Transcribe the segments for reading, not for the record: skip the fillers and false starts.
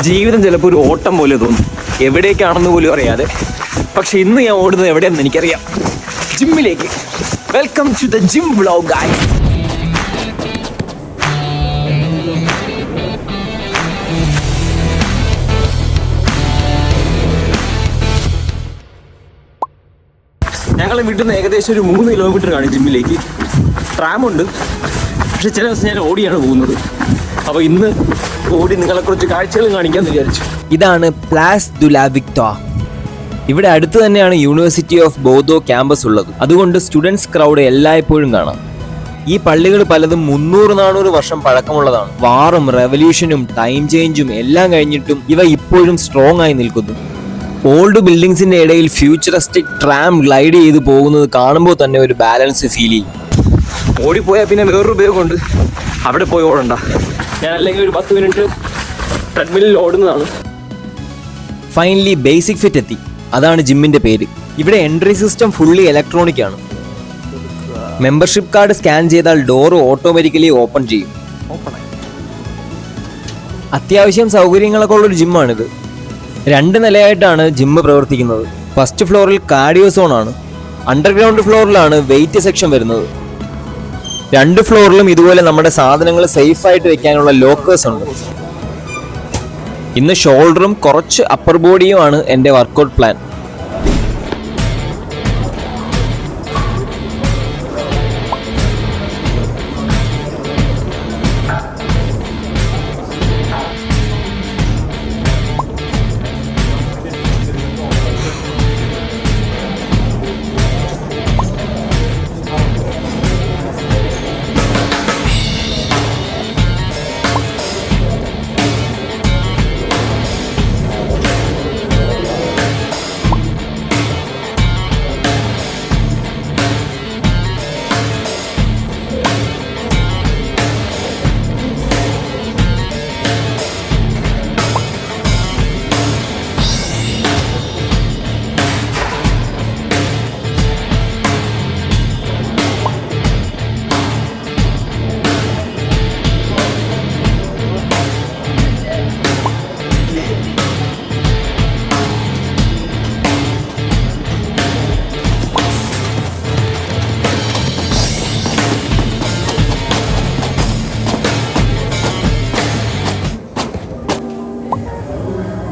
ജീവിതം ചിലപ്പോൾ ഒരു ഓട്ടം പോലെ തോന്നും, എവിടേക്കാണെന്ന് പോലും അറിയാതെ. പക്ഷെ ഇന്ന് ഞാൻ ഓടുന്നത് എവിടെയെന്ന് എനിക്കറിയാം, ജിമ്മിലേക്ക്. Welcome to the gym vlog guys. ഞങ്ങൾ വീട്ടിൽ നിന്ന് ഏകദേശം ഒരു 3 കിലോമീറ്റർ ആണ് ജിമ്മിലേക്ക്. ട്രാമുണ്ട്, പക്ഷെ ചില ദിവസം ഞാൻ ഓടിയാണ് പോകുന്നത്. അപ്പോൾ ഇന്ന് ഓടി നിങ്ങളെ കുറച്ച് കാഴ്ചകൾ കാണിക്കാമെന്ന് വിചാരിച്ചു. ഇതാണ് പ്ലാസ് ദു ലാ വിക്ടോർ. ഇവിടെ അടുത്ത് തന്നെയാണ് യൂണിവേഴ്സിറ്റി ഓഫ് ബോർഡോ ക്യാമ്പസ് ഉള്ളത്. അതുകൊണ്ട് സ്റ്റുഡൻസ് ക്രൗഡ് എല്ലായ്പ്പോഴും കാണാം. ഈ പള്ളികൾ പലതും 300-400 വർഷം പഴക്കമുള്ളതാണ്. വാറും റെവല്യൂഷനും ടൈം ചേഞ്ചും എല്ലാം കഴിഞ്ഞിട്ടും ഇവ ഇപ്പോഴും സ്ട്രോങ് ആയി നിൽക്കുന്നു. ഓൾഡ് ബിൽഡിങ്സിന്റെ ഇടയിൽ ഫ്യൂച്ചറിസ്റ്റിക് ട്രാം ഗ്ലൈഡ് ചെയ്ത് പോകുന്നത് കാണുമ്പോൾ തന്നെ ഒരു ബാലൻസ് ഫീൽ ചെയ്യും. ഓടിപ്പോയാൽ പിന്നെ വേറൊരു ഉപയോഗമുണ്ട്, അവിടെ പോയി ഓടണ്ട. ഞാൻ അല്ലെങ്കിൽ ഒരു 10 മിനിറ്റ് ട്രെഡ്മില്ലിൽ ഓടുന്നതാണ്. ഫൈനലി ബേസിക് ഫിറ്റ് എത്തി. അതാണ് ജിമ്മിന്റെ പേര്. ഇവിടെ എൻട്രി സിസ്റ്റം ഫുള്ളി ഇലക്ട്രോണിക് ആണ്. മെമ്പർഷിപ്പ് കാർഡ് സ്കാൻ ചെയ്താൽ ഡോർ ഓട്ടോമാറ്റിക്കലി ഓപ്പൺ ചെയ്യും. അത്യാവശ്യം സൗകര്യങ്ങളൊക്കെ ഉള്ളൊരു ജിമ്മാണിത്. 2 നിലയായിട്ടാണ് ജിമ്മ് പ്രവർത്തിക്കുന്നത്. ഫസ്റ്റ് ഫ്ലോറിൽ കാർഡിയോ സോൺ ആണ്. അണ്ടർഗ്രൗണ്ട് ഫ്ലോറിലാണ് വെയിറ്റ് സെക്ഷൻ വരുന്നത്. 2 ഫ്ലോറിലും ഇതുപോലെ നമ്മുടെ സാധനങ്ങൾ സേഫ് ആയിട്ട് വെക്കാനുള്ള ലോക്കേഴ്സ് ഉണ്ട്. ഇന്ന് ഷോൾഡറും കുറച്ച് അപ്പർ ബോഡിയുമാണ് എൻ്റെ വർക്കൗട്ട് പ്ലാൻ.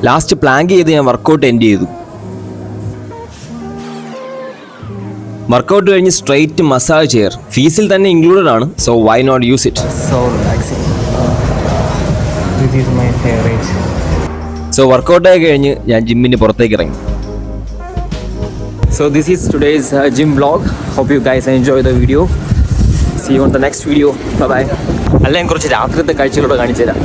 ലാസ്റ്റ് പ്ലാങ്ക് ചെയ്ത് ഞാൻ വർക്കൗട്ട് എൻഡ് ചെയ്തു. വർക്കൗട്ട് കഴിഞ്ഞ് സ്ട്രെയിറ്റ് മസാജ് ചെയർ ഫീസിൽ തന്നെ ഇൻക്ലൂഡഡ് ആണ്. So why not use it. So വർക്കൗട്ടായി കഴിഞ്ഞ് ഞാൻ ജിമ്മിന് പുറത്തേക്ക് ഇറങ്ങി. So this is today's gym vlog. Hope you guys enjoy the video. See you on the next video. Bye bye. അല്ലെങ്കിൽ കുറച്ച് രാത്രിത്തെ കാഴ്ചകളോട് കാണിച്ചു തരാം.